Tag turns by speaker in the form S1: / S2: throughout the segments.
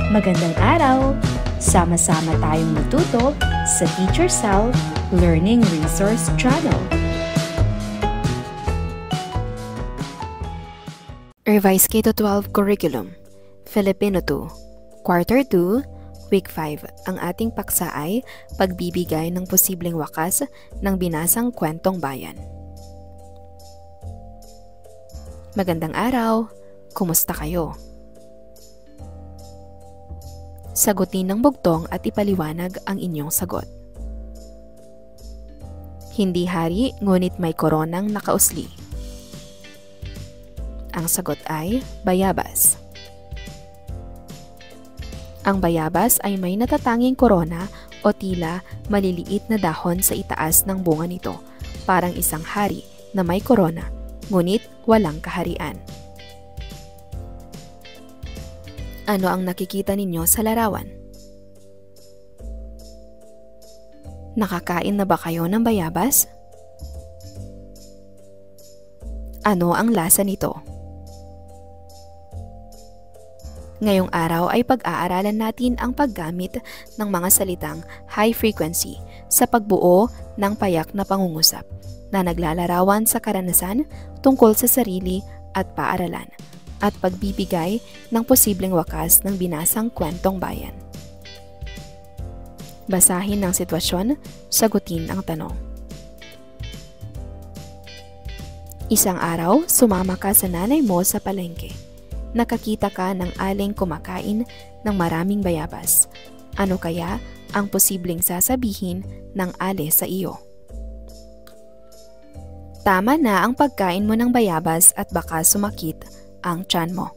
S1: Magandang araw! Sama-sama tayong matuto sa Teacher Sal Learning Resource Channel.
S2: Revised K-12 Curriculum, Filipino 2, Quarter 2, Week 5. Ang ating paksa ay pagbibigay ng posibleng wakas ng binasang kwentong bayan. Magandang araw! Kumusta kayo? Sagutin ng bugtong at ipaliwanag ang inyong sagot. Hindi hari, ngunit may koronang nakausli. Ang sagot ay bayabas. Ang bayabas ay may natatanging korona o tila maliliit na dahon sa itaas ng bunga nito, parang isang hari na may korona, ngunit walang kaharian. Ano ang nakikita ninyo sa larawan? Nakakain na ba kayo ng bayabas? Ano ang lasa nito? Ngayong araw ay pag-aaralan natin ang paggamit ng mga salitang high frequency sa pagbuo ng payak na pangungusap na naglalarawan sa karanasan tungkol sa sarili at paaralan, at pagbibigay ng posibleng wakas ng binasang kwentong bayan. Basahin ang sitwasyon, sagutin ang tanong. Isang araw, sumama ka sa nanay mo sa palengke. Nakakita ka ng aling kumakain ng maraming bayabas. Ano kaya ang posibleng sasabihin ng ale sa iyo? Tama na ang pagkain mo ng bayabas at baka sumakit ang tiyan mo.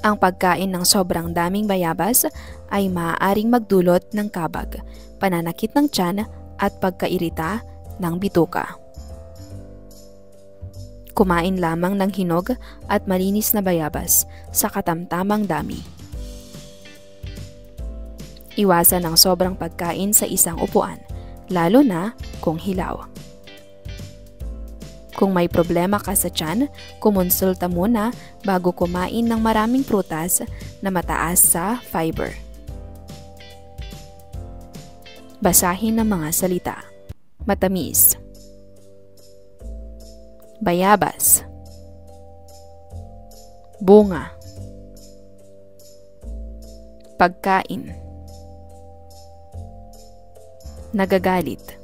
S2: Ang pagkain ng sobrang daming bayabas ay maaaring magdulot ng kabag, pananakit ng tiyan at pagkairita ng bituka. Kumain lamang ng hinog at malinis na bayabas sa katamtamang dami. Iwasan ang sobrang pagkain sa isang upuan, lalo na kung hilaw. Kung may problema ka sa tiyan, kumonsulta muna bago kumain ng maraming prutas na mataas sa fiber. Basahin ang mga salita. Matamis. Bayabas. Bunga. Pagkain. Nagagalit.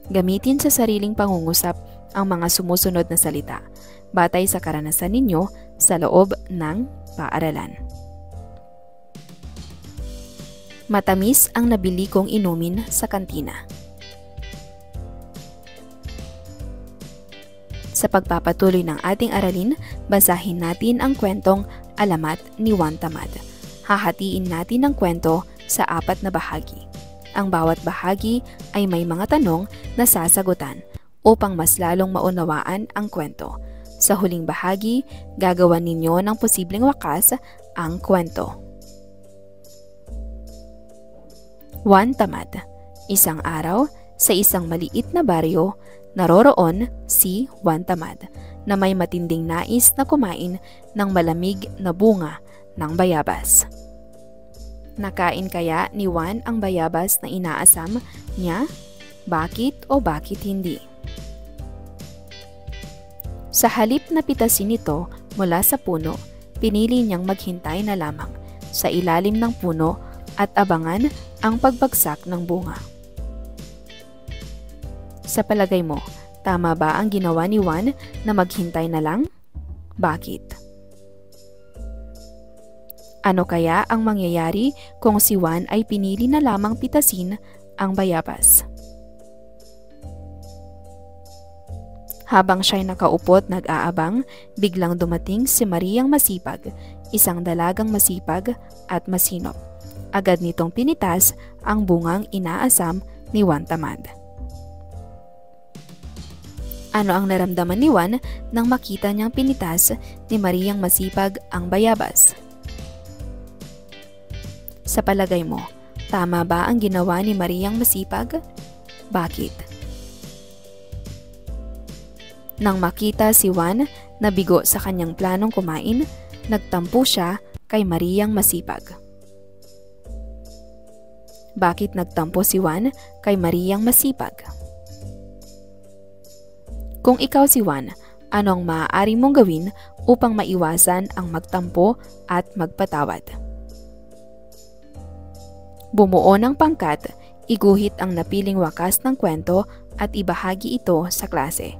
S2: Gamitin sa sariling pangungusap ang mga sumusunod na salita, batay sa karanasan ninyo sa loob ng paaralan. Matamis ang nabili kong inumin sa kantina. Sa pagpapatuloy ng ating aralin, basahin natin ang kwentong Alamat ni Juan Tamad. Hahatiin natin ang kwento sa 4 na bahagi. Ang bawat bahagi ay may mga tanong na sasagutan upang mas lalong maunawaan ang kwento. Sa huling bahagi, gagawan ninyo ng posibleng wakas ang kwento. Juan Tamad. Isang araw, sa isang maliit na baryo, naroroon si Juan Tamad na may matinding nais na kumain ng malamig na bunga ng bayabas. Nakain kaya ni Juan ang bayabas na inaasam niya? Bakit o bakit hindi? Sa halip na pitasin ito mula sa puno, pinili niyang maghintay na lamang sa ilalim ng puno at abangan ang pagbagsak ng bunga. Sa palagay mo, tama ba ang ginawa ni Juan na maghintay na lang? Bakit? Ano kaya ang mangyayari kung si Juan ay pinili na lamang pitasin ang bayabas? Habang siya'y nakaupot nag-aabang, biglang dumating si Mariang Masipag, isang dalagang masipag at masinop. Agad nitong pinitas ang bungang inaasam ni Juan Tamad. Ano ang naramdaman ni Juan nang makita niyang pinitas ni Mariang Masipag ang bayabas? Sa palagay mo, tama ba ang ginawa ni Mariang Masipag? Bakit? Nang makita si Juan na bigo sa kanyang planong kumain, nagtampo siya kay Mariang masipag. Bakit nagtampo si Juan kay Mariang masipag? Kung ikaw si Juan, ano ang maaari mong gawin upang maiwasan ang magtampo at magpatawad? Bumuo ng pangkat, iguhit ang napiling wakas ng kwento at ibahagi ito sa klase.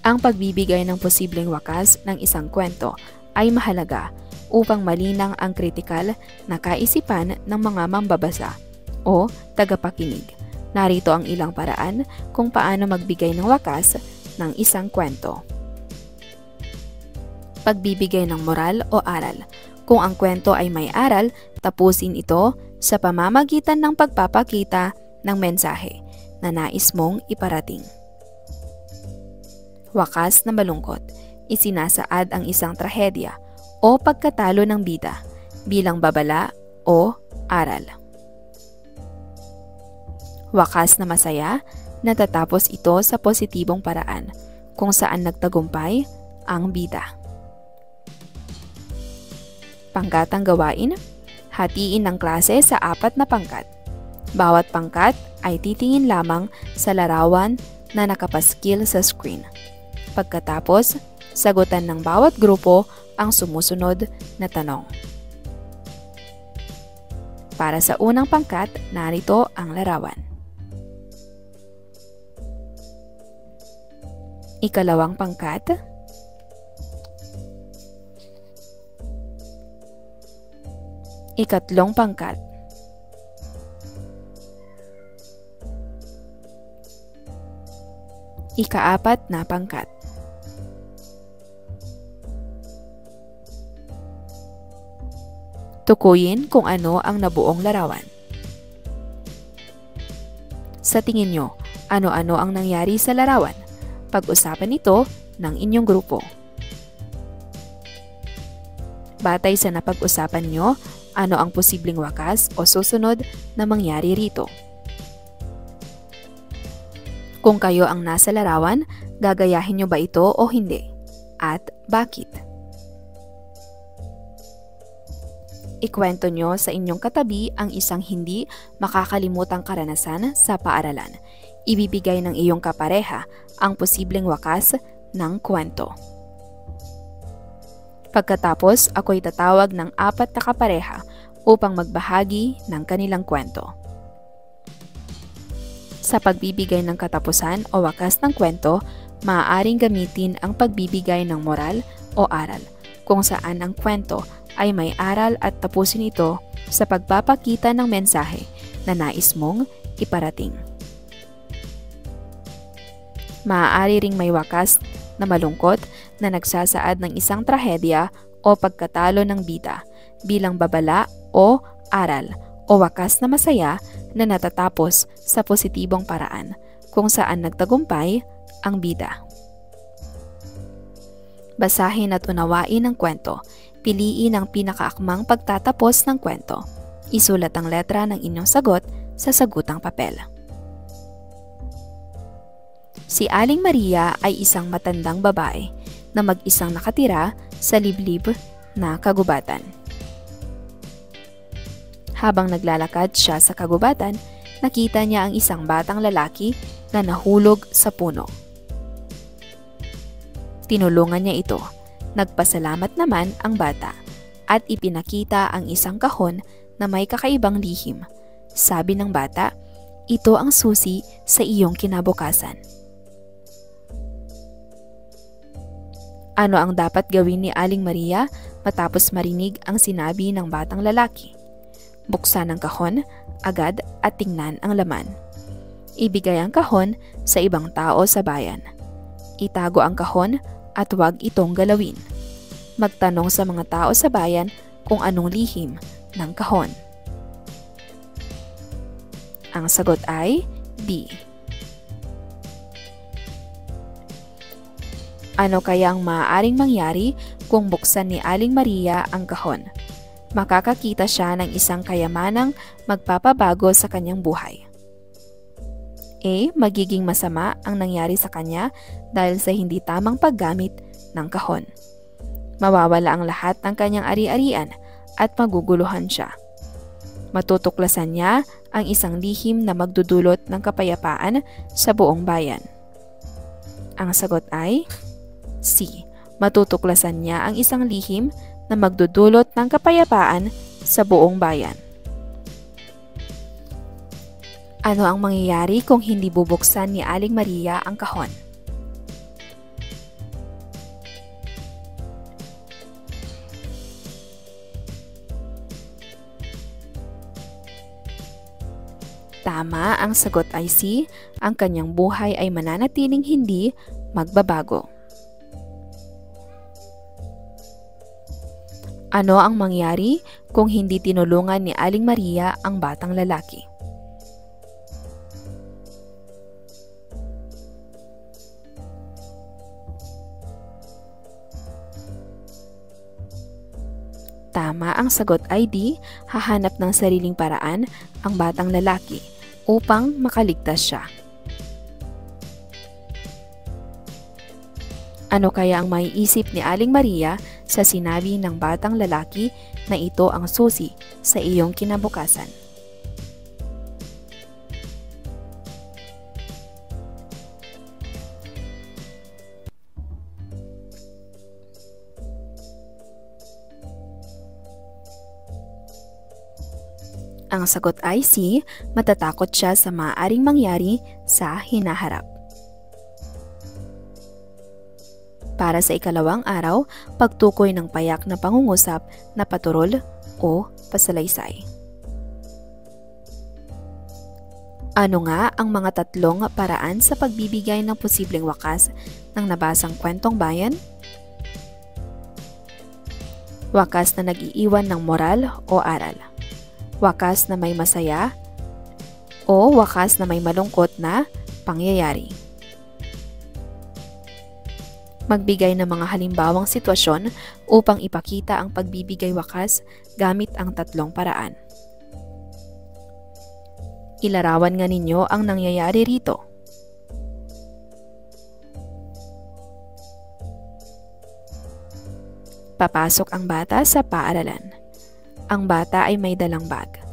S2: Ang pagbibigay ng posibleng wakas ng isang kwento ay mahalaga upang malinang ang kritikal na kaisipan ng mga mambabasa o tagapakinig. Narito ang ilang paraan kung paano magbigay ng wakas ng isang kwento. Pagbibigay ng moral o aral. Kung ang kwento ay may aral, tapusin ito sa pamamagitan ng pagpapakita ng mensahe na nais mong iparating. Wakas na malungkot. Isinasaad ang isang trahedya o pagkatalo ng bida bilang babala o aral. Wakas na masaya, natatapos ito sa positibong paraan kung saan nagtagumpay ang bida. Pangkatang gawain, hatiin ang klase sa 4 na pangkat. Bawat pangkat ay titingin lamang sa larawan na nakapaskil sa screen. Pagkatapos, sagutan ng bawat grupo ang sumusunod na tanong. Para sa unang pangkat, narito ang larawan. Ikalawang pangkat, ikatlong pangkat, ika-4 na pangkat. Tukuyin kung ano ang nabuong larawan. Sa tingin nyo, ano-ano ang nangyari sa larawan? Pag-usapan ito ng inyong grupo. Batay sa napag-usapan nyo, ano ang posibleng wakas o susunod na mangyari rito? Kung kayo ang nasa larawan, gagayahin nyo ba ito o hindi? At bakit? Ikwento nyo sa inyong katabi ang isang hindi makakalimutang karanasan sa paaralan. Ibibigay ng iyong kapareha ang posibleng wakas ng kwento. Pagkatapos, ako'y tatawag ng 4 na kapareha upang magbahagi ng kanilang kwento. Sa pagbibigay ng katapusan o wakas ng kwento, maaaring gamitin ang pagbibigay ng moral o aral, kung saan ang kwento ay may aral at tapusin ito sa pagpapakita ng mensahe na nais mong iparating. Maaari ring may wakas na malungkot na nagsasaad ng isang trahedya o pagkatalo ng bida bilang babala o aral o wakas na masaya na natatapos sa positibong paraan kung saan nagtagumpay ang bida. Basahin at unawain ang kwento. Piliin ang pinakaakmang pagtatapos ng kwento. Isulat ang letra ng inyong sagot sa sagutang papel. Si Aling Maria ay isang matandang babae na mag-isang nakatira sa liblib na kagubatan. Habang naglalakad siya sa kagubatan, nakita niya ang isang batang lalaki na nahulog sa puno. Tinulungan niya ito. Nagpasalamat naman ang bata at ipinakita ang isang kahon na may kakaibang lihim. Sabi ng bata, ito ang susi sa iyong kinabukasan. Ano ang dapat gawin ni Aling Maria matapos marinig ang sinabi ng batang lalaki? Buksan ang kahon agad at tingnan ang laman. Ibigay ang kahon sa ibang tao sa bayan. Itago ang kahon at huwag itong galawin. Magtanong sa mga tao sa bayan kung anong lihim ng kahon. Ang sagot ay B. Ano kaya ang maaaring mangyari kung buksan ni Aling Maria ang kahon? Makakakita siya ng isang kayamanang magpapabago sa kanyang buhay. A. Magiging masama ang nangyari sa kanya dahil sa hindi tamang paggamit ng kahon. Mawawala ang lahat ng kanyang ari-arian at maguguluhan siya. Matutuklasan niya ang isang lihim na magdudulot ng kapayapaan sa buong bayan. Ang sagot ay C. Matutuklasan niya ang isang lihim na magdudulot ng kapayapaan sa buong bayan. Ano ang mangyayari kung hindi bubuksan ni Aling Maria ang kahon? Tama, ang sagot ay C. Ang kanyang buhay ay mananatiling hindi magbabago. Ano ang mangyari kung hindi tinulungan ni Aling Maria ang batang lalaki? Tama, ang sagot ay D. Hahanap ng sariling paraan ang batang lalaki upang makaligtas siya. Ano kaya ang maiisip ni Aling Maria sa sinabi ng batang lalaki na ito ang susi sa iyong kinabukasan? Ang sagot ay C. Matatakot siya sa maaaring mangyari sa hinaharap. Para sa ikalawang araw, pagtukoy ng payak na pangungusap na paturol o pasalaysay. Ano nga ang mga tatlong paraan sa pagbibigay ng posibleng wakas ng nabasang kwentong bayan? Wakas na nag-iiwan ng moral o aral. Wakas na may masaya o wakas na may malungkot na pangyayari. Magbigay ng mga halimbawang sitwasyon upang ipakita ang pagbibigay wakas gamit ang tatlong paraan. Ilarawan nga ninyo ang nangyayari rito. Papasok ang bata sa paaralan. Ang bata ay may dalang bag.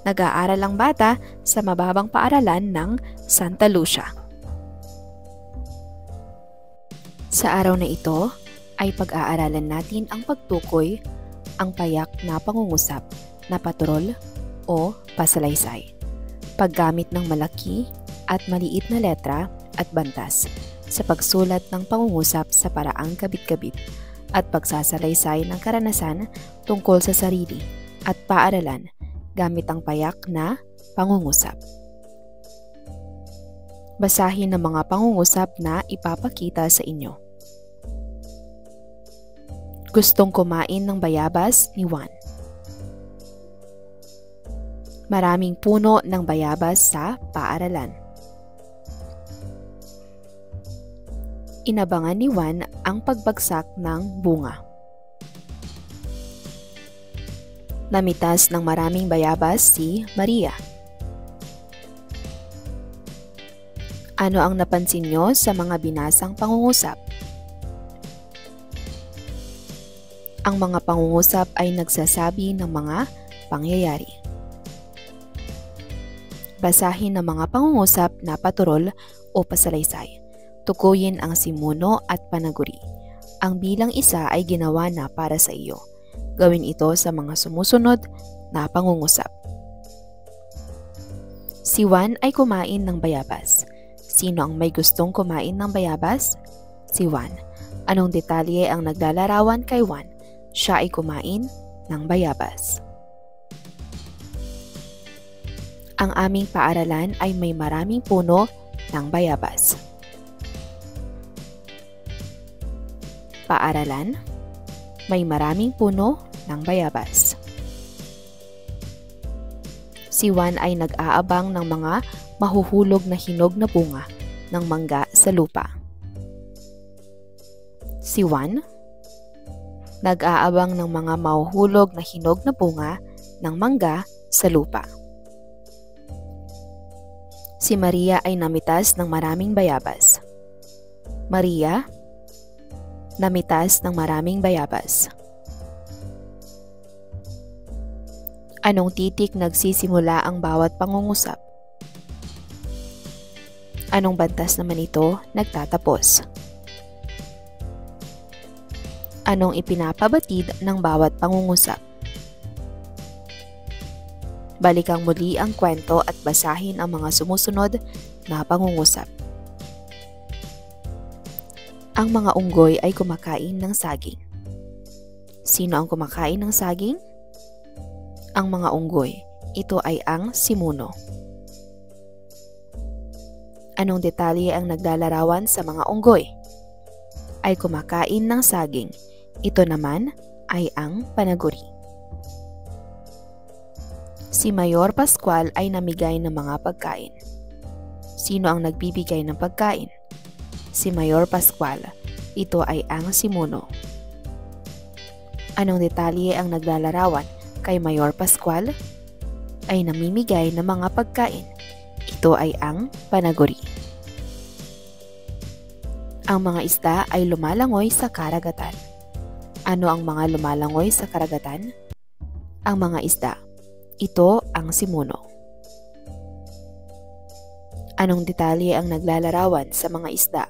S2: Nag-aaral ang bata sa mababang paaralan ng Santa Lucia. Sa araw na ito ay pag-aaralan natin ang pagtukoy, ang payak na pangungusap na paturol o pasalaysay. Paggamit ng malaki at maliit na letra at bantas sa pagsulat ng pangungusap sa paraang kabit-kabit at pagsasalaysay ng karanasan tungkol sa sarili at paaralan gamit ang payak na pangungusap. Basahin ang mga pangungusap na ipapakita sa inyo. Gustong kumain ng bayabas ni Juan. Maraming puno ng bayabas sa paaralan. Inabangan ni Juan ang pagbagsak ng bunga. Namitas ng maraming bayabas si Maria. Ano ang napansin nyo sa mga binasang pangungusap? Ang mga pangungusap ay nagsasabi ng mga pangyayari. Basahin ang mga pangungusap na paturol o pasalaysay. Tukuyin ang simuno at panaguri. Ang bilang isa ay ginawa na para sa iyo. Gawin ito sa mga sumusunod na pangungusap. Si Juan ay kumain ng bayabas. Sino ang may gustong kumain ng bayabas? Si Juan. Anong detalye ang naglalarawan kay Juan? Siya ay kumain ng bayabas. Ang aming paaralan ay may maraming puno ng bayabas. Paaralan, may maraming puno ng bayabas. Si Juan ay nag-aabang ng mga mahuhulog na hinog na bunga ng mangga sa lupa. Si Juan nag-aabang ng mga mahuhulog na hinog na bunga ng mangga sa lupa. Si Maria ay namitas ng maraming bayabas. Maria, namitas ng maraming bayabas. Anong titik nagsisimula ang bawat pangungusap? Anong bantas naman ito nagtatapos? Anong ipinapabatid ng bawat pangungusap? Balikang muli ang kwento at basahin ang mga sumusunod na pangungusap. Ang mga unggoy ay kumakain ng saging. Sino ang kumakain ng saging? Ang mga unggoy. Ito ay ang simuno. Anong detalye ang naglalarawan sa mga unggoy? Ay kumakain ng saging. Ito naman ay ang panaguri. Si Mayor Pascual ay namigay ng mga pagkain. Sino ang nagbibigay ng pagkain? Si Mayor Pascual. Ito ay ang simuno. Anong detalye ang naglalarawan kay Mayor Pascual? Ay namimigay ng mga pagkain. Ito ay ang panaguri. Ang mga isda ay lumalangoy sa karagatan. Ano ang mga lumalangoy sa karagatan? Ang mga isda. Ito ang simuno. Anong detalye ang naglalarawan sa mga isda?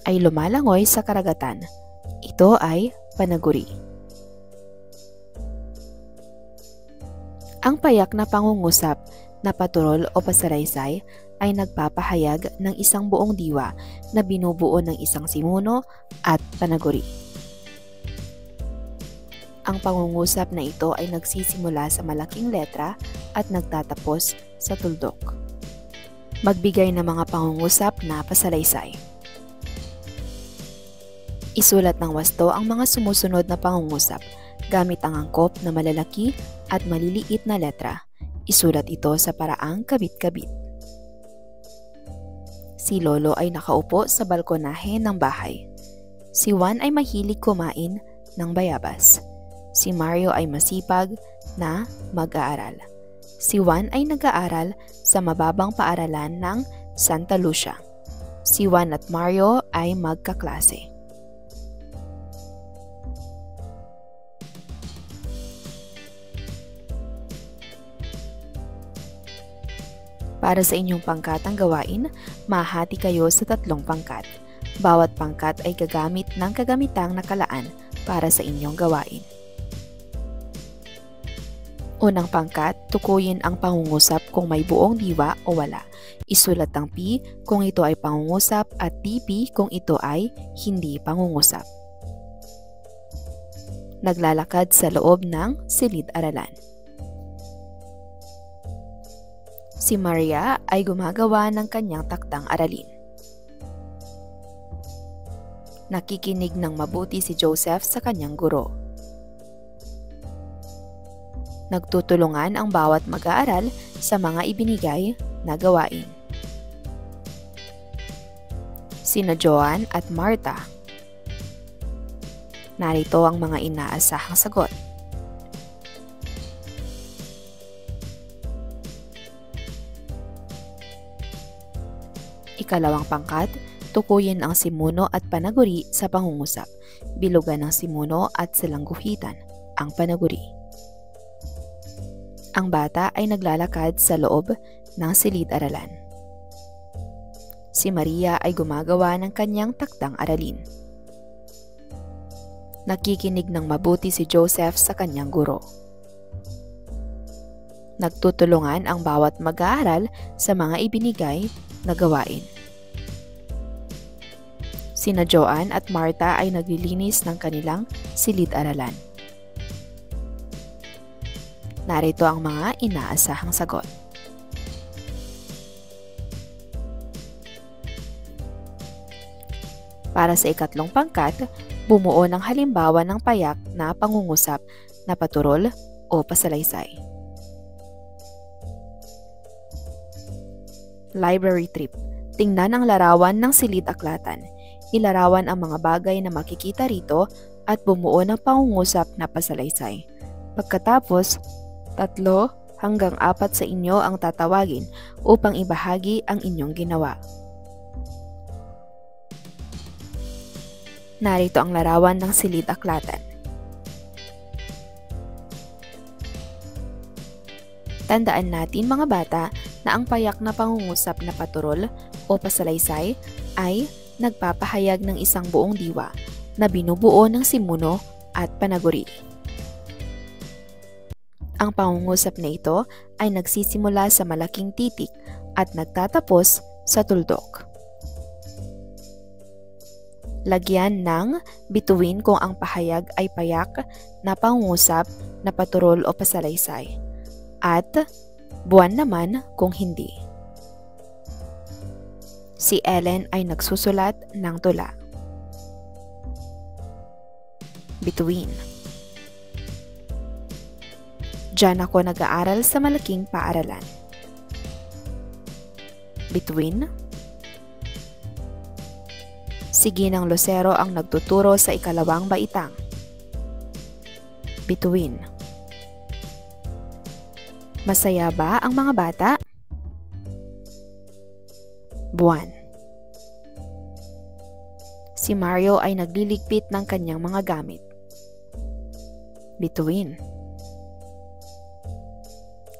S2: Ay lumalangoy sa karagatan. Ito ay panaguri. Ang payak na pangungusap na paturol o pasaraysay ay nagpapahayag ng isang buong diwa na binubuo ng isang simuno at panaguri. Ang pangungusap na ito ay nagsisimula sa malaking letra at nagtatapos sa tuldok. Magbigay ng mga pangungusap na pasalaysay. Isulat ng wasto ang mga sumusunod na pangungusap gamit ang angkop na malalaki at maliliit na letra. Isulat ito sa paraang kabit-kabit. Si Lolo ay nakaupo sa balkonahe ng bahay. Si Juan ay mahilig kumain ng bayabas. Si Mario ay masipag na mag-aaral. Si Juan ay nag-aaral sa mababang paaralan ng Santa Lucia. Si Juan at Mario ay magkaklase. Para sa inyong pangkatang gawain, mahati kayo sa 3 pangkat. Bawat pangkat ay gagamit ng kagamitang nakalaan para sa inyong gawain. Unang pangkat, tukuyin ang pangungusap kung may buong diwa o wala. Isulat ang P kung ito ay pangungusap at TP kung ito ay hindi pangungusap. Naglalakad sa loob ng silid-aralan. Si Maria ay gumagawa ng kanyang takdang aralin. Nakikinig ng mabuti si Joseph sa kanyang guro. Nagtutulungan ang bawat mag-aaral sa mga ibinigay na gawain. Sina Joan at Martha. Narito ang mga inaasahang sagot. Ikalawang pangkat, tukuyin ang simuno at panaguri sa pangungusap. Bilugan ng simuno at silangguhitan ang panaguri. Ang bata ay naglalakad sa loob ng silid-aralan. Si Maria ay gumagawa ng kanyang takdang aralin. Nakikinig ng mabuti si Joseph sa kanyang guro. Nagtutulungan ang bawat mag-aaral sa mga ibinigay na gawain. Sina Joan at Martha ay naglilinis ng kanilang silid-aralan. Narito ang mga inaasahang sagot. Para sa ikatlong pangkat, bumuo ng halimbawa ng payak na pangungusap na paturol o pasalaysay. Library trip. Tingnan ang larawan ng silid-aklatan. Ilarawan ang mga bagay na makikita rito at bumuo ng pangungusap na pasalaysay. Pagkatapos, 3 hanggang 4 sa inyo ang tatawagin upang ibahagi ang inyong ginawa. Narito ang larawan ng silid-aklatan. Tandaan natin mga bata na ang payak na pangungusap na paturol o pasalaysay ay nagpapahayag ng isang buong diwa na binubuo ng simuno at panaguri. Ang pangungusap na ito ay nagsisimula sa malaking titik at nagtatapos sa tuldok. Lagyan ng bituin kung ang pahayag ay payak na pangungusap na paturol o pasalaysay at buwan naman kung hindi. Si Ellen ay nagsusulat ng tula. Bituin. Diyan ako nag-aaral sa malaking paaralan. Bituin. Si Ginang Lucero ang nagtuturo sa ikalawang baitang. Bituin. Masaya ba ang mga bata? Buwan. Si Mario ay nagliligpit ng kanyang mga gamit. Bituin.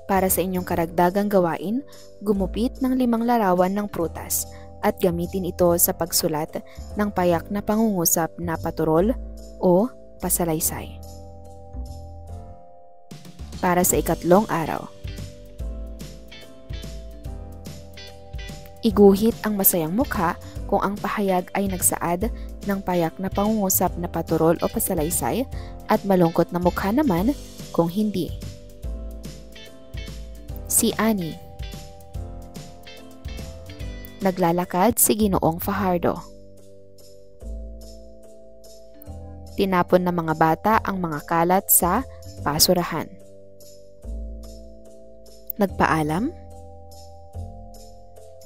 S2: Para sa inyong karagdagang gawain, gumupit ng 5 larawan ng prutas at gamitin ito sa pagsulat ng payak na pangungusap na paturol o pasalaysay. Para sa ikatlong araw, iguhit ang masayang mukha kung ang pahayag ay nagsaad ng payak na pangungusap na paturol o pasalaysay at malungkot na mukha naman kung hindi. Si Annie. Naglalakad si Ginoong Fajardo. Tinapon ng mga bata ang mga kalat sa basurahan. Nagpaalam.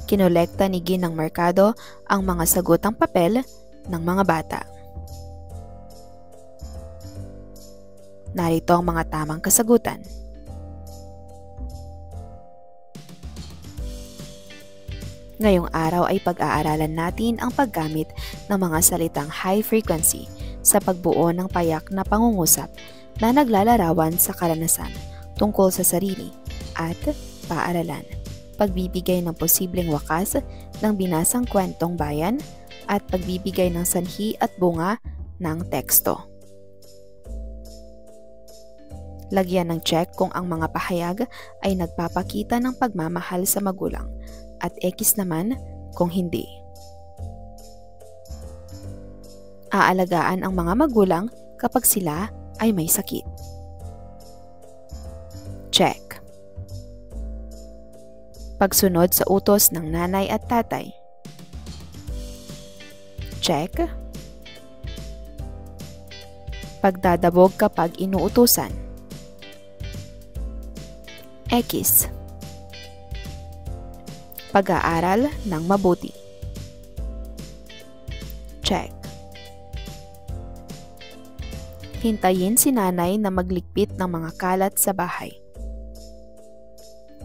S2: Kinolekta ni Ginang Mercado ang mga sagutang papel ng mga bata. Narito ang mga tamang kasagutan. Ngayong araw ay pag-aaralan natin ang paggamit ng mga salitang high frequency sa pagbuo ng payak na pangungusap na naglalarawan sa karanasan tungkol sa sarili at paaralan, pagbibigay ng posibleng wakas ng binasang kwentong bayan at pagbibigay ng sanhi at bunga ng teksto. Lagyan ng check kung ang mga pahayag ay nagpapakita ng pagmamahal sa magulang at X naman kung hindi. Aalagaan ang mga magulang kapag sila ay may sakit. Check. Pagsunod sa utos ng nanay at tatay. Check. Pagdadabog kapag inuutusan. X. Pag-aaral ng mabuti. Check. Hintayin si nanay na magligpit ng mga kalat sa bahay.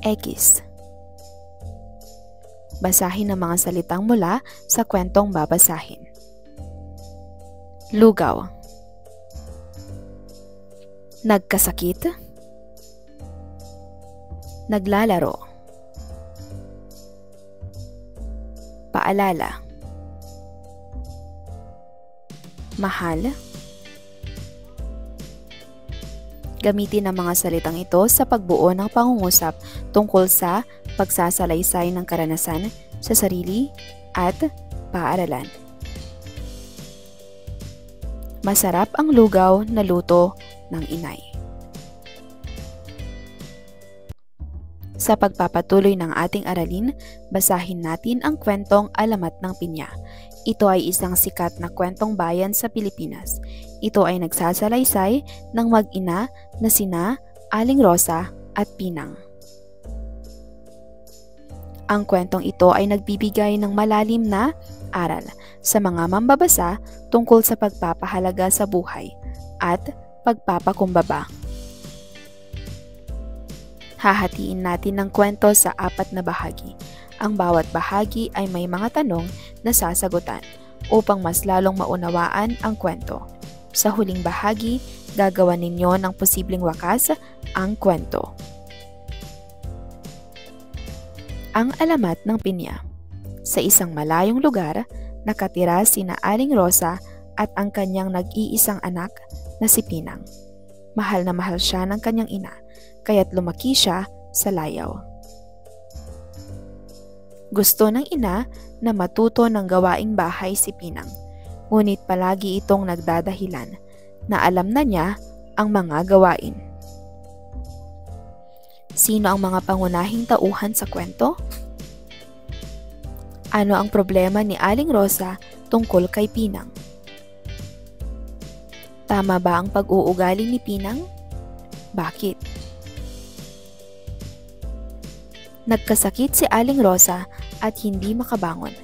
S2: X. Basahin ang mga salitang mula sa kwentong babasahin. Lugaw. Nagkasakit. Naglalaro. Paalala. Mahal. Gamitin ang mga salitang ito sa pagbuo ng pangungusap tungkol sa pagsasalaysay ng karanasan sa sarili at paaralan. Masarap ang lugaw na luto ng inay. Sa pagpapatuloy ng ating aralin, basahin natin ang kwentong Alamat ng Pinya. Ito ay isang sikat na kwentong bayan sa Pilipinas. Ito ay nagsasalaysay ng mag-ina na sina Aling Rosa at Pinang. Ang kwentong ito ay nagbibigay ng malalim na aral sa mga mambabasa tungkol sa pagpapahalaga sa buhay at pagpapakumbaba. Hahatiin natin ang kwento sa 4 na bahagi. Ang bawat bahagi ay may mga tanong na sasagutan upang mas lalong maunawaan ang kwento. Sa huling bahagi, gagawa ninyo ng posibleng wakas ang kwento. Ang alamat ng pinya. Sa isang malayong lugar, nakatira sina Aling Rosa at ang kanyang nag-iisang anak na si Pinang. Mahal na mahal siya ng kanyang ina, kaya't lumaki siya sa layaw. Gusto ng ina na matuto ng gawaing bahay si Pinang, ngunit palagi itong nagdadahilan na alam na niya ang mga gawain. Sino ang mga pangunahing tauhan sa kwento? Ano ang problema ni Aling Rosa tungkol kay Pinang? Tama ba ang pag-uugali ni Pinang? Bakit? Nagkasakit si Aling Rosa at hindi makabangon.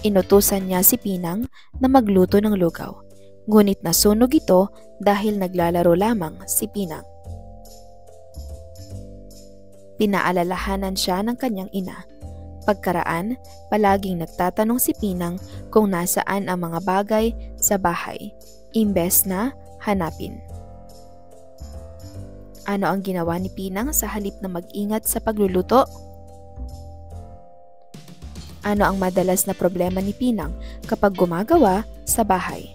S2: Inutusan niya si Pinang na magluto ng lugaw. Ngunit nasunog ito dahil naglalaro lamang si Pinang. Pinaalalahanan siya ng kanyang ina. Pagkaraan, palaging nagtatanong si Pinang kung nasaan ang mga bagay sa bahay, imbes na hanapin. Ano ang ginawa ni Pinang sa halip na mag-ingat sa pagluluto? Ano ang madalas na problema ni Pinang kapag gumagawa sa bahay?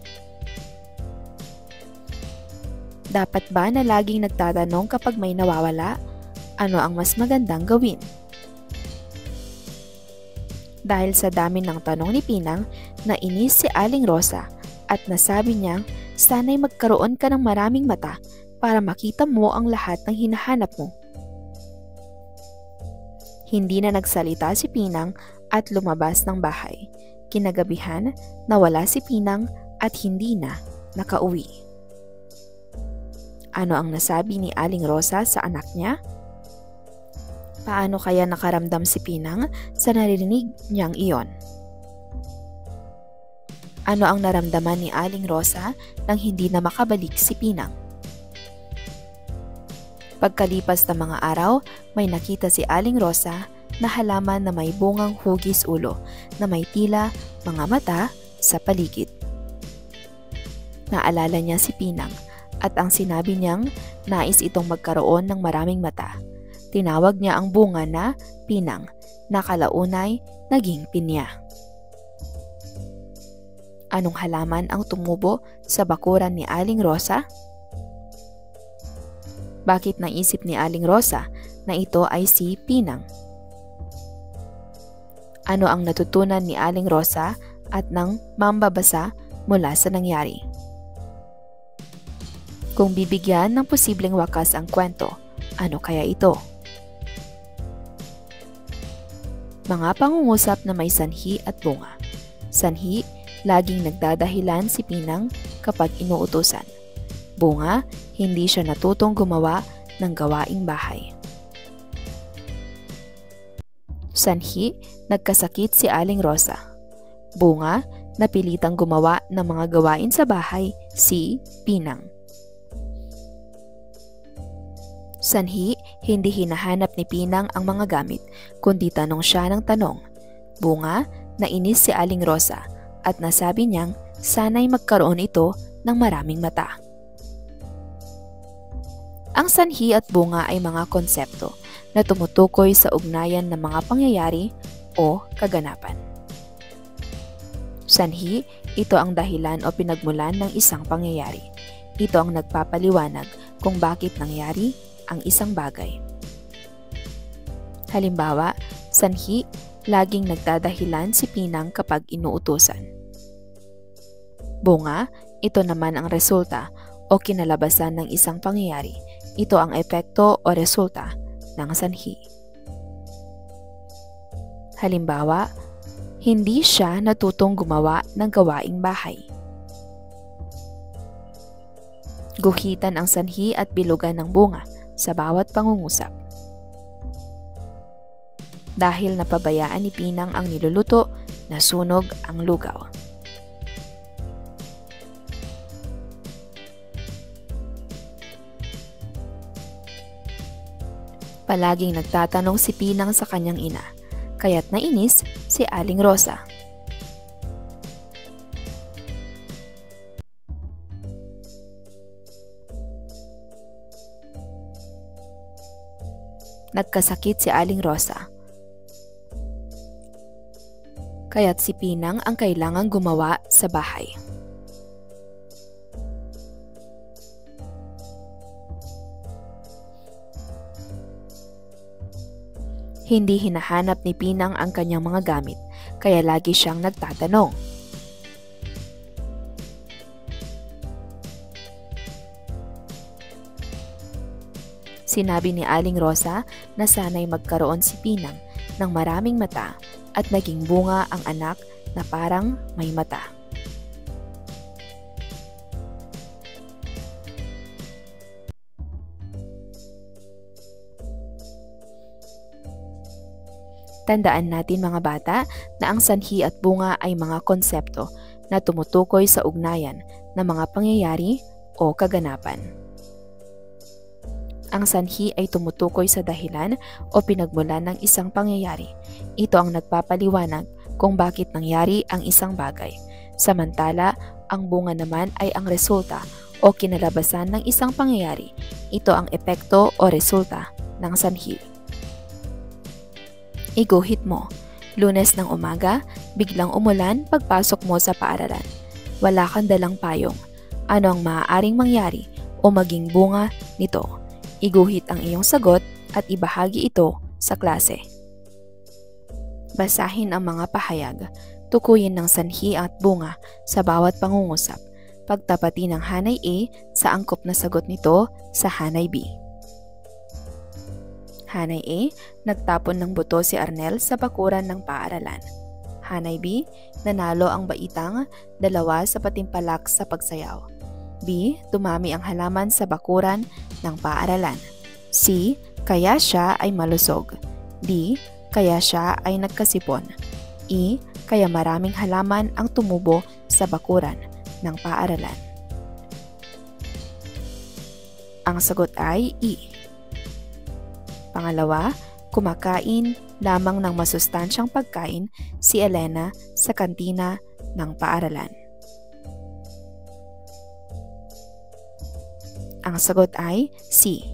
S2: Dapat ba na laging nagtatanong kapag may nawawala? Ano ang mas magandang gawin? Dahil sa dami ng tanong ni Pinang, nainis si Aling Rosa at nasabi niyang sana'y magkaroon ka ng maraming mata para makita mo ang lahat ng hinahanap mo. Hindi na nagsalita si Pinang at lumabas ng bahay. Kinagabihan, nawala si Pinang at hindi na nakauwi. Ano ang nasabi ni Aling Rosa sa anak niya? Paano kaya nakaramdam si Pinang sa narinig niyang iyon? Ano ang naramdaman ni Aling Rosa nang hindi na makabalik si Pinang? Pagkalipas ng mga araw, may nakita si Aling Rosa na halaman na may bungang hugis ulo na may tila mga mata sa paligid. Naalala niya si Pinang at ang sinabi niyang nais itong magkaroon ng maraming mata. Tinawag niya ang bunga na Pinang na kalaunay naging pinya. Anong halaman ang tumubo sa bakuran ni Aling Rosa? Bakit naisip ni Aling Rosa na ito ay si Pinang? Ano ang natutunan ni Aling Rosa at nang mambabasa mula sa nangyari? Kung bibigyan ng posibleng wakas ang kwento, ano kaya ito? Mga pangungusap na may sanhi at bunga. Sanhi, laging nagdadahilan si Pinang kapag inuutusan. Bunga, hindi siya natutong gumawa ng gawaing bahay. Sanhi, nagkasakit si Aling Rosa. Bunga, napilitang gumawa ng mga gawain sa bahay si Pinang. Sanhi, hindi hinahanap ni Pinang ang mga gamit, kundi tanong siya ng tanong. Bunga, nainis si Aling Rosa at nasabi niyang sana'y magkaroon ito ng maraming mata. Ang sanhi at bunga ay mga konsepto na tumutukoy sa ugnayan ng mga pangyayari o kaganapan. Sanhi, ito ang dahilan o pinagmulan ng isang pangyayari. Ito ang nagpapaliwanag kung bakit nangyari ang isang bagay. Halimbawa, sanhi, laging nagdadahilan si Pinang kapag inuutusan. Bunga, ito naman ang resulta o kinalabasan ng isang pangyayari. Ito ang epekto o resulta ng sanhi. Halimbawa, hindi siya natutong gumawa ng gawaing bahay. Guhitan ang sanhi at bilugan ng bunga sa bawat pangungusap. Dahil napabayaan ni Pinang ang niluluto, nasunog ang lugaw. Palaging nagtatanong si Pinang sa kanyang ina, kaya't nainis si Aling Rosa. Nagkasakit si Aling Rosa, kaya't si Pinang ang kailangang gumawa sa bahay. Hindi hinahanap ni Pinang ang kanyang mga gamit, kaya lagi siyang nagtatanong. Sinabi ni Aling Rosa na sana'y magkaroon si Pinang ng maraming mata at naging bunga ang anak na parang may mata. Tandaan natin mga bata na ang sanhi at bunga ay mga konsepto na tumutukoy sa ugnayan ng mga pangyayari o kaganapan. Ang sanhi ay tumutukoy sa dahilan o pinagmulan ng isang pangyayari. Ito ang nagpapaliwanag kung bakit nangyari ang isang bagay. Samantala, ang bunga naman ay ang resulta o kinalabasan ng isang pangyayari. Ito ang epekto o resulta ng sanhi. Iguhit mo. Lunes ng umaga, biglang umulan pagpasok mo sa paaralan. Wala kang dalang payong. Ano ang maaaring mangyari o maging bunga nito? Iguhit ang iyong sagot at ibahagi ito sa klase. Basahin ang mga pahayag. Tukuyin ng sanhi at bunga sa bawat pangungusap. Pagtapatin ng hanay A sa angkop na sagot nito sa hanay B. Hanay A, nagtapon ng buto si Arnel sa bakuran ng paaralan. Hanay B, nanalo ang baitang 2 sa patimpalak sa pagsayaw. B, dumami ang halaman sa bakuran ng paaralan. C, kaya siya ay malusog. D, kaya siya ay nagkasipon. E, kaya maraming halaman ang tumubo sa bakuran ng paaralan. Ang sagot ay E. Pangalawa, kumakain lamang ng masustansyang pagkain si Elena sa kantina ng paaralan. Ang sagot ay C.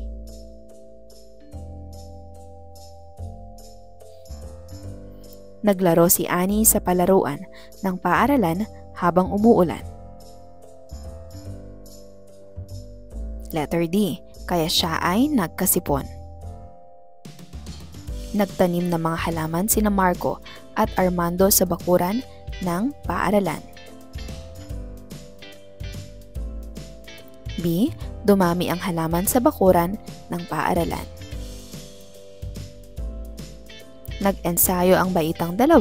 S2: Naglaro si Annie sa palaruan ng paaralan habang umuulan. Letter D, kaya siya ay nagkasipon. Nagtanim ng mga halaman sina Marco at Armando sa bakuran ng paaralan. B, dumami ang halaman sa bakuran ng paaralan. Nag-ensayo ang baitang 2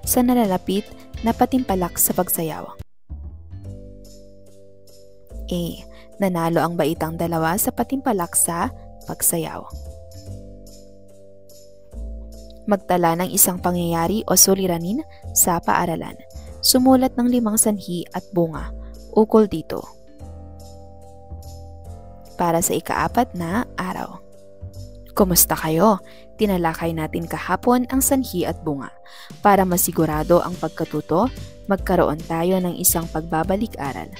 S2: sa nalalapit na patimpalak sa pagsayaw. A, nanalo ang baitang 2 sa patimpalak sa pagsayaw. Magtala ng isang pangyayari o suliranin sa paaralan. Sumulat ng 5 sanhi at bunga ukol dito. Para sa ika-4 na araw. Kumusta kayo? Tinalakay natin kahapon ang sanhi at bunga. Para masigurado ang pagkatuto, magkaroon tayo ng isang pagbabalik-aral.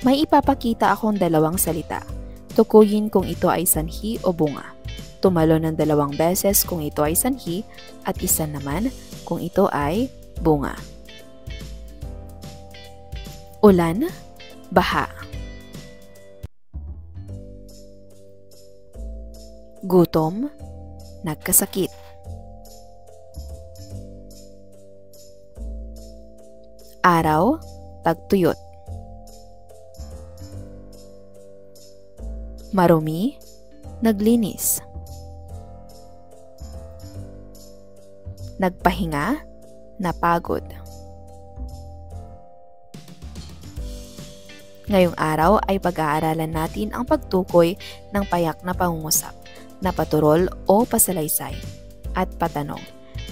S2: May ipapakita akong 2 salita. Tukuyin kung ito ay sanhi o bunga. Tumalo ng 2 beses kung ito ay sanhi at isa naman kung ito ay bunga. Ulan, baha. Gutom, nagkasakit. Araw, tagtuyot. Marumi, naglinis. Nagpahinga, napagod. Ngayong araw ay pag-aaralan natin ang pagtukoy ng payak na pangungusap, na paturol o pasalaysay, at patanong,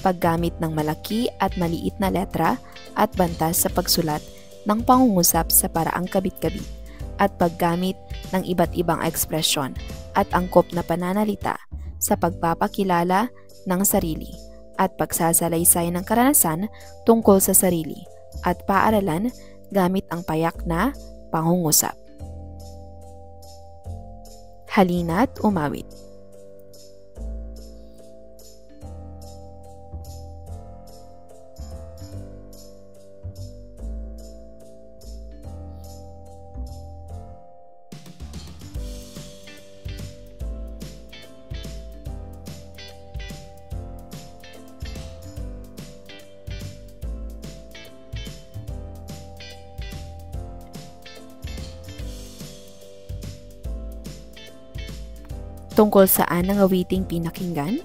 S2: paggamit ng malaki at maliit na letra at bantas sa pagsulat ng pangungusap sa paraang kabit-kabit, at paggamit ng iba't ibang ekspresyon at angkop na pananalita sa pagpapakilala ng sarili at pagsasalaysay ng karanasan tungkol sa sarili at paaralan gamit ang payak na pangungusap. Halina't umawit. Tungkol saan ang awiting pinakinggan?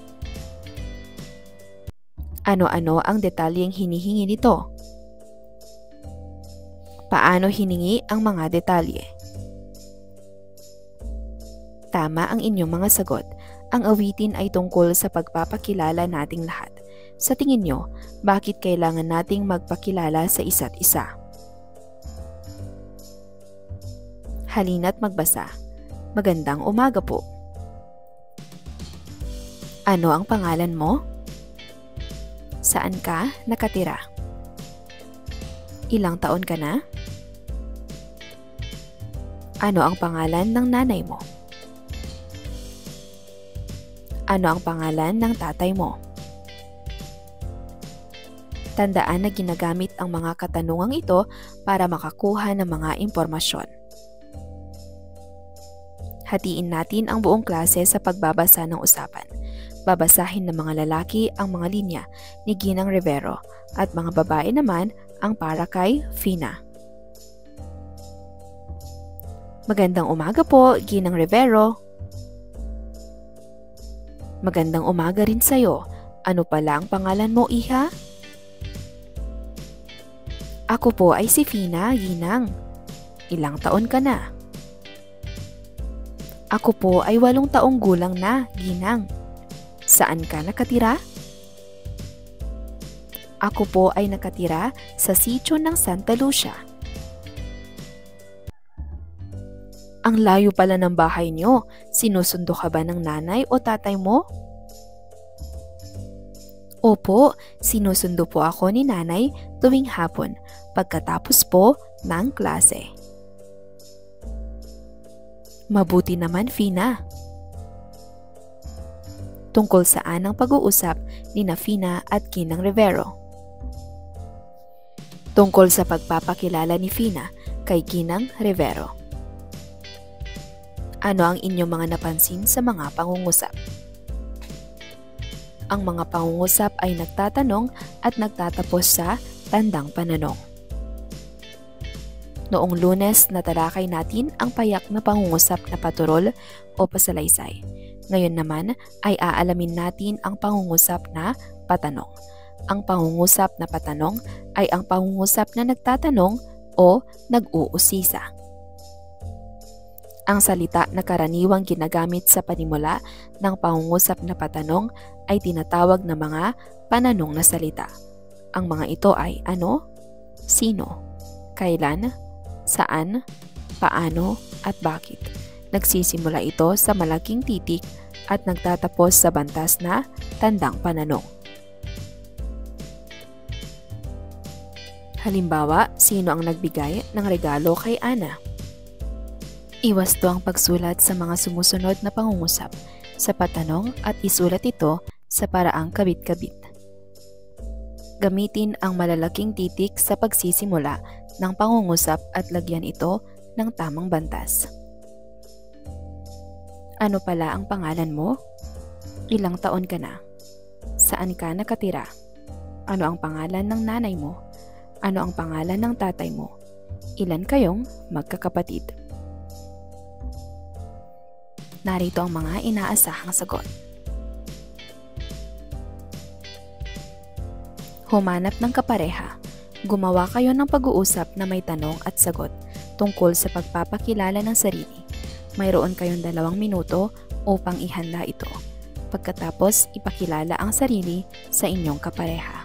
S2: Ano-ano ang detalyeng hinihingi nito? Paano hiningi ang mga detalye? Tama ang inyong mga sagot. Ang awitin ay tungkol sa pagpapakilala nating lahat. Sa tingin nyo, bakit kailangan nating magpakilala sa isa't isa? Halina't magbasa. Magandang umaga po. Ano ang pangalan mo? Saan ka nakatira? Ilang taon ka na? Ano ang pangalan ng nanay mo? Ano ang pangalan ng tatay mo? Tandaan na ginagamit ang mga katanungang ito para makakuha ng mga impormasyon. Hatiin natin ang buong klase sa pagbabasa ng usapan. Babasahin ng mga lalaki ang mga linya ni Ginang Rivero at mga babae naman ang para kay Fina. Magandang umaga po, Ginang Rivero. Magandang umaga rin sa'yo. Ano pala ang pangalan mo, iha? Ako po ay si Fina, Ginang. Ilang taon ka na? Ako po ay 8 taong gulang na, Ginang. Saan ka nakatira? Ako po ay nakatira sa sitio ng Santa Lucia. Ang layo pala ng bahay niyo. Sinusundo ka ba ng nanay o tatay mo? Opo, sinusundo po ako ni nanay tuwing hapon pagkatapos po ng klase. Mabuti naman, Fina. Tungkol saan ang pag-uusap ni Fina at Ginang Rivero? Tungkol sa pagpapakilala ni Fina kay Ginang Rivero. Ano ang inyong mga napansin sa mga pangungusap? Ang mga pangungusap ay nagtatanong at nagtatapos sa tandang pananong. Noong Lunes, natalakay natin ang payak na pangungusap na paturol o pasalaysay. Ngayon naman ay aalamin natin ang pangungusap na patanong. Ang pangungusap na patanong ay ang pangungusap na nagtatanong o nag-uusisa. Ang salita na karaniwang ginagamit sa panimula ng pangungusap na patanong ay tinatawag na mga pananong na salita. Ang mga ito ay ano, sino, kailan, saan, paano at bakit. Nagsisimula ito sa malaking titik at nagtatapos sa bantas na tandang pananong. Halimbawa, sino ang nagbigay ng regalo kay Ana? Iwas to ang pagsulat sa mga sumusunod na pangungusap sa patanong at isulat ito sa paraang kabit-kabit. Gamitin ang malalaking titik sa pagsisimula ng pangungusap at lagyan ito ng tamang bantas. Ano pala ang pangalan mo? Ilang taon ka na? Saan ka nakatira? Ano ang pangalan ng nanay mo? Ano ang pangalan ng tatay mo? Ilan kayong magkakapatid? Narito ang mga inaasahang sagot. Humanap ng kapareha. Gumawa kayo ng pag-uusap na may tanong at sagot tungkol sa pagpapakilala ng sarili. Mayroon kayong 2 minuto upang ihanda ito. Pagkatapos, ipakilala ang sarili sa inyong kapareha.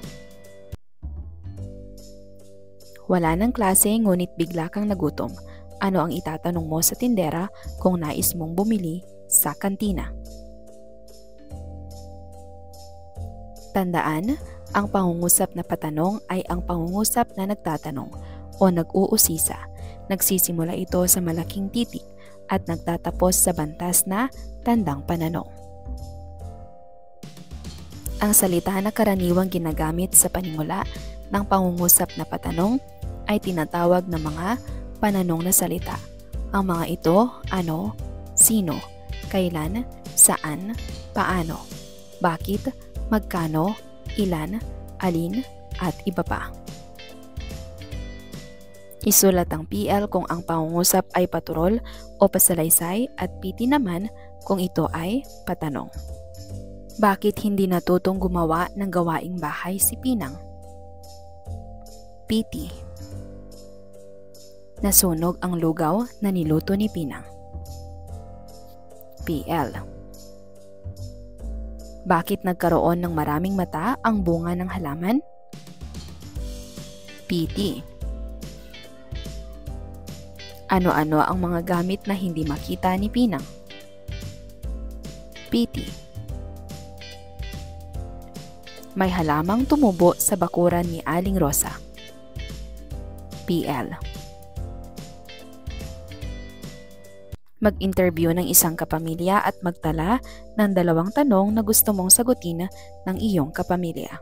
S2: Wala ng klase ngunit bigla kang nagutom. Ano ang itatanong mo sa tindera kung nais mong bumili sa kantina? Tandaan, ang pangungusap na patanong ay ang pangungusap na nagtatanong o nag-uusisa. Nagsisimula ito sa malaking titik at nagtatapos sa bantas na tandang pananong. Ang salita na karaniwang ginagamit sa panimula ng pangungusap na patanong ay tinatawag na mga pananong na salita. Ang mga ito, ano, sino, kailan, saan, paano, bakit, magkano, ilan, alin, at iba pa. Isulat ang PL kung ang pangungusap ay paturol o pasalaysay at PT naman kung ito ay patanong. Bakit hindi natutong gumawa ng gawaing bahay si Pinang? PT. Nasunog ang lugaw na niluto ni Pinang. PL. Bakit nagkaroon ng maraming mata ang bunga ng halaman? PT. Ano-ano ang mga gamit na hindi makita ni Pinang? PT. May halamang tumubo sa bakuran ni Aling Rosa. PL. Mag-interview ng isang kapamilya at magtala ng 2 tanong na gusto mong sagutin ng iyong kapamilya.